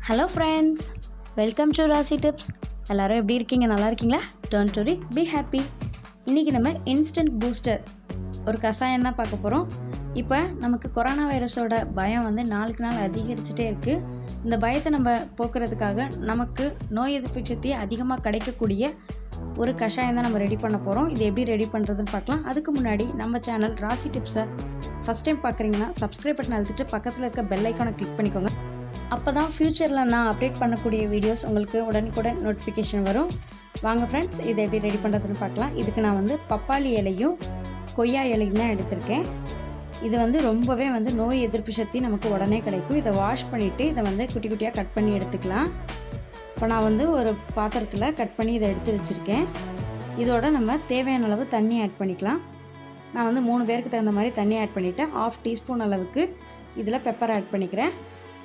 Hello friends, welcome to Rasi Tips. எல்லாரும் எப்படி இருக்கீங்க? நல்லா இருக்கீங்களா? Don't worry, be happy. இன்னைக்கு நம்ம இன்ஸ்டன்ட் பூஸ்டர் ஒரு கசாயம் தான் பார்க்க போறோம். இப்போ நமக்கு கொரோனா வைரஸோட பயம் வந்து நாளுக்கு நாள் அதிகரிச்சுட்டே இருக்கு. இந்த பயத்தை நம்ம போக்குறதுக்காக நமக்கு நோய் எதிர்ப்பு சக்தி அதிகமாக கிடைக்கக்கூடிய ஒரு கஷாயம் தான் நம்ம ரெடி பண்ண போகிறோம். இது எப்படி ரெடி பண்ணுறதுன்னு பார்க்கலாம். அதுக்கு முன்னாடி நம்ம சேனல் ராசி டிப்ஸை ஃபஸ்ட் டைம் பார்க்குறீங்கன்னா சப்ஸ்கிரைப் பட்டன் அழுத்திட்டு பக்கத்தில் இருக்க பெல் ஐக்கானை கிளிக் பண்ணிக்கோங்க. அப்போ தான் ஃப்யூச்சரில் நான் அப்டேட் பண்ணக்கூடிய வீடியோஸ் உங்களுக்கு உடனுக்குடன் நோட்டிஃபிகேஷன் வரும். வாங்க ஃப்ரெண்ட்ஸ், இதை எப்படி ரெடி பண்ணுறதுன்னு பார்க்கலாம். இதுக்கு நான் வந்து பப்பாளி இலையும் கொய்யா இலையும் தான் எடுத்திருக்கேன். இது வந்து ரொம்பவே வந்து நோய் எதிர்ப்பு சக்தி நமக்கு உடனே கிடைக்கும். இதை வாஷ் பண்ணிவிட்டு இதை வந்து குட்டி குட்டியாக கட் பண்ணி எடுத்துக்கலாம். இப்போ நான் வந்து ஒரு பாத்திரத்தில் கட் பண்ணி இதை எடுத்து வச்சுருக்கேன். இதோட நம்ம தேவையான அளவு தண்ணி ஆட் பண்ணிக்கலாம். நான் வந்து 3 பேருக்கு தகுந்த மாதிரி தண்ணி ஆட் பண்ணிவிட்டேன். 1/2 டீஸ்பூன் அளவுக்கு இதில் பெப்பர் ஆட் பண்ணிக்கிறேன்.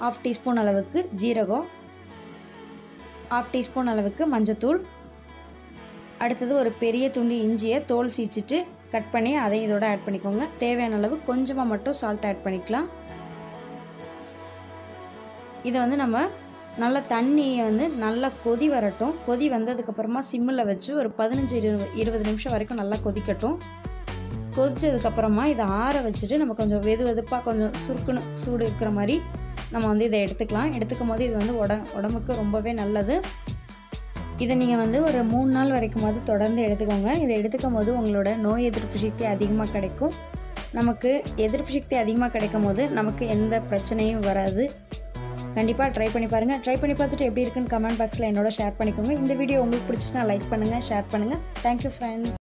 1/2 டீஸ்பூன் அளவுக்கு ஜீரகம், 1/2 டீஸ்பூன் அளவுக்கு மஞ்சத்தூள், அடுத்தது ஒரு பெரிய துண்டு இஞ்சியை தோல் சீச்சிட்டு கட் பண்ணி அதை இதோட ஆட் பண்ணிக்கோங்க. தேவையான அளவு கொஞ்சமாக மட்டும் சால்ட் ஆட் பண்ணிக்கலாம். இதை வந்து நம்ம நல்லா தண்ணியை வந்து நல்லா கொதி வரட்டும். கொதி வந்ததுக்கப்புறமா சிம்மில் வச்சு ஒரு 15-20 நிமிஷம் வரைக்கும் நல்லா கொதிக்கட்டும். கொதித்ததுக்கப்புறமா இதை ஆற வச்சுட்டு நம்ம கொஞ்சம் வெதுப்பாக கொஞ்சம் சுருக்குன்னு சூடு இருக்கிற மாதிரி நம்ம வந்து இதை எடுத்துக்கலாம். எடுத்துக்கும் போது இது வந்து உடம்புக்கு ரொம்பவே நல்லது. இதை நீங்கள் வந்து ஒரு 3 நாள் வரைக்குமாவது தொடர்ந்து எடுத்துக்கோங்க. இதை எடுத்துக்கும் போது உங்களோட நோய் எதிர்ப்பு சக்தி அதிகமாக கிடைக்கும். நமக்கு எதிர்ப்பு சக்தி அதிகமாக கிடைக்கும் போது நமக்கு எந்த பிரச்சனையும் வராது. கண்டிப்பாக ட்ரை பண்ணி பாருங்கள். ட்ரை பண்ணி பார்த்துட்டு எப்படி இருக்குன்னு கமெண்ட் பாக்ஸில் என்னோட ஷேர் பண்ணிக்கோங்க. இந்த வீடியோ உங்களுக்கு பிடிச்சிச்சுன்னா லைக் பண்ணுங்கள், ஷேர் பண்ணுங்கள். Thank you friends.